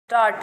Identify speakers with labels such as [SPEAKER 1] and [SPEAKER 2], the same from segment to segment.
[SPEAKER 1] Start.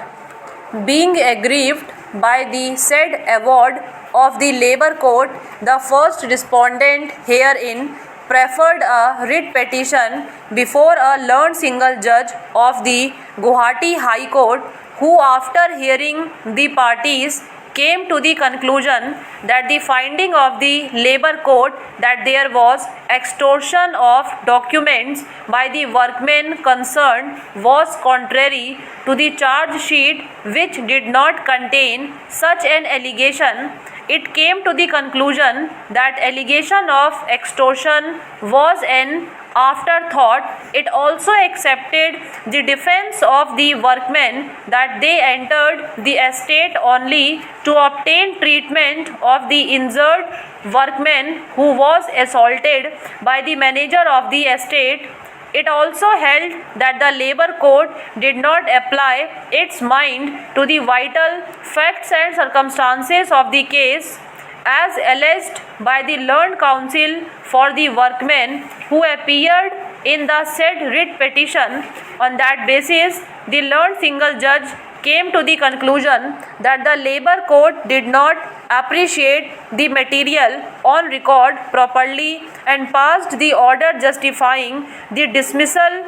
[SPEAKER 1] Being aggrieved by the said award of the Labour Court, the first respondent herein preferred a writ petition before a learned single judge of the Guwahati High Court, who, after hearing the parties, came to the conclusion that the finding of the Labour Court that there was extortion of documents by the workmen concerned was contrary to the charge sheet, which did not contain such an allegation. It came to the conclusion that allegation of extortion was an afterthought. It also accepted the defense of the workmen that they entered the estate only to obtain treatment of the injured workman who was assaulted by the manager of the estate. It also held that the Labour Court did not apply its mind to the vital facts and circumstances of the case as alleged by the learned counsel for the workmen who appeared in the said writ petition. On that basis, the learned single judge came to the conclusion that the Labour Court did not appreciate the material on record properly and passed the order justifying the dismissal,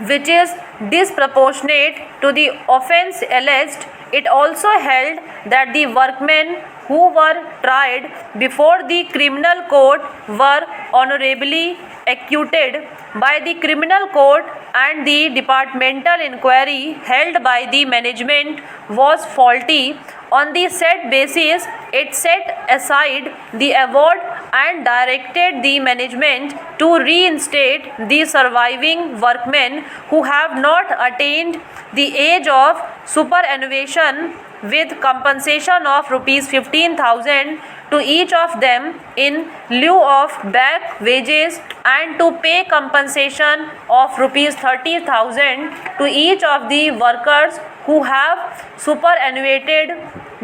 [SPEAKER 1] which is disproportionate to the offence alleged. It also held that the workmen who were tried before the criminal court were honourably acquitted by the criminal court, and the departmental inquiry held by the management was faulty. On the said basis, it set aside the award and directed the management to reinstate the surviving workmen who have not attained the age of superannuation with compensation of rupees 15,000 to each of them in lieu of back wages, and to pay compensation of rupees 30,000 to each of the workers who have superannuated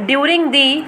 [SPEAKER 1] during the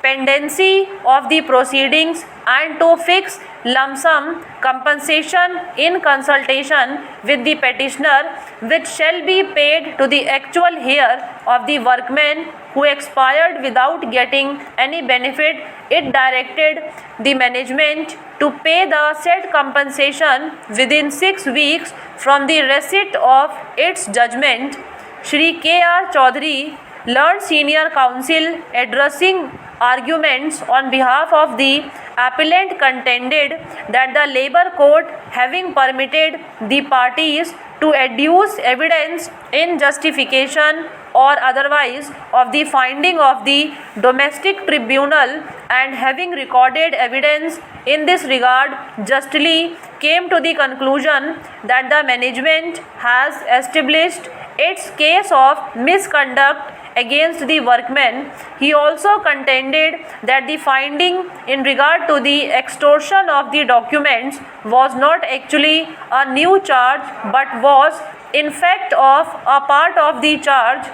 [SPEAKER 1] pendency of the proceedings, and to fix lump sum compensation in consultation with the petitioner, which shall be paid to the actual heir of the workmen who expired without getting any benefit. It directed the management to pay the said compensation within 6 weeks from the receipt of its judgment. Shri K.R. Chaudhary, learned senior counsel, addressing arguments on behalf of the appellant, contended that the Labour Court, having permitted the parties to adduce evidence in justification or otherwise of the finding of the domestic tribunal, and having recorded evidence in this regard, justly came to the conclusion that the management has established its case of misconduct against the workmen. He also contended that the finding in regard to the extortion of the documents was not actually a new charge, but was in fact of a part of the charge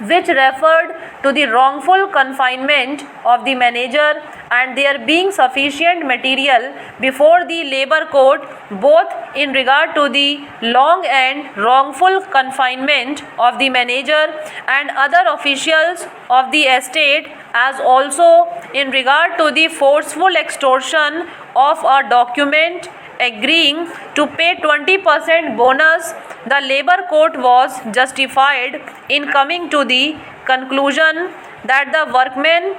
[SPEAKER 1] which referred to the wrongful confinement of the manager, and there being sufficient material before the Labour Court both in regard to the long and wrongful confinement of the manager and other officials of the estate, as also in regard to the forceful extortion of a document agreeing to pay 20% bonus, the Labour Court was justified in coming to the conclusion that the workmen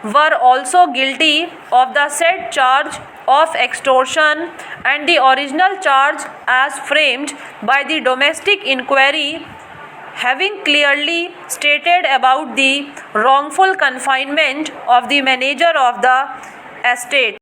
[SPEAKER 1] were also guilty of the said charge of extortion, and the original charge as framed by the domestic inquiry, having clearly stated about the wrongful confinement of the manager of the estate.